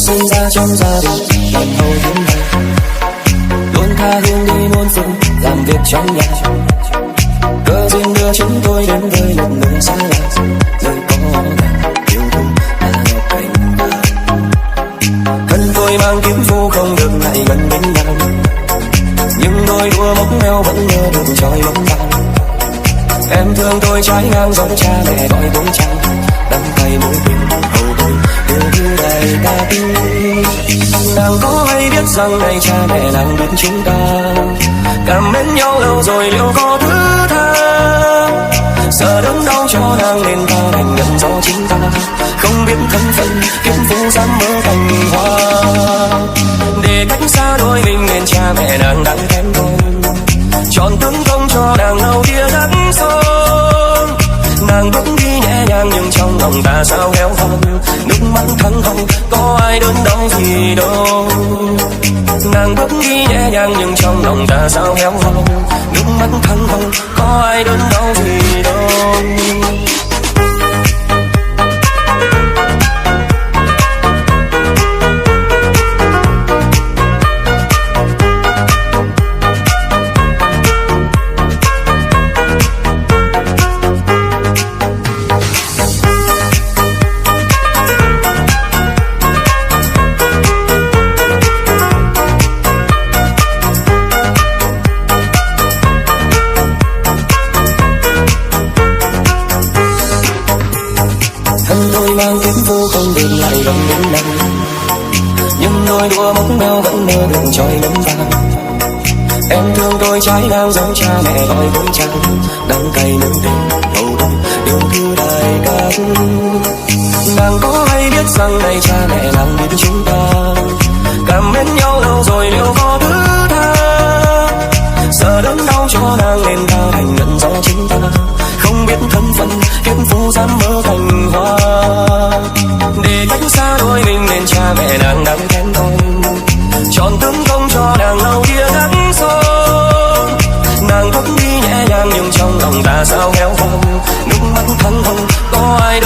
sinh ra trong gia đình làm hầu những ngày, luôn tha hương đi muôn phương làm việc trong nhà. Cơ duyên đưa chúng tôi đến với một nơi xa lạ, nơi có nàng yêu thương là một cánh hoa. Thân tôi mang kiếm phu không được lại gần bên nhau, nhưng đôi đua móc meo vẫn mơ được trôi bóng vàng. Em thương tôi trái ngang giống cha mẹ gọi bố cha, đắm tay mối tình hầu tôi yêu như đầy ta tin. Nàng có hay biết rằng này cha mẹ nàng biết chúng ta cảm mến nhau lâu rồi liệu có thứ tha. Giờ đớn đau cho nàng nên ta đành nhận do chính ta không biết thân phận kiếm phu dám mơ thành hoa. Để cách xa đôi mình nên cha mẹ nàng đang kém tôi, chọn tướng công cho nàng lâu kia đắng son. Nàng bước đi nhẹ nhàng nhưng trong lòng ta sao héo hon, nước mắt thăng không có ai đớn đau gì đâu. Nàng bước đi nhẹ nhàng nhưng trong lòng ta sao héo hon, nước mắt thăng không có ai đớn đau gì đâu. Mang kiếm phu không được lại gần đến năm, nhưng đôi đua móc meo vẫn mơ đường trôi nấm vàng. Em thương tôi trái ngang giống cha mẹ gọi bố cha, đắng cay mối tình hầu tôi yêu thương đại cát. Nàng có hay biết rằng này cha mẹ nàng biết chúng ta cảm mến nhau lâu rồi liệu có thứ tha. Giờ đớn đau cho nàng nên ta đành nhận do chính ta không biết thân phận kiếm phu dám mơ thành hoa. Để cách xa đôi mình nên cha mẹ nàng đang khen tôi, chọn tướng công cho nàng lâu kia đắng son. Nàng bước đi nhẹ nhàng nhưng trong lòng ta sao héo hon, nước mắt thăng không có ai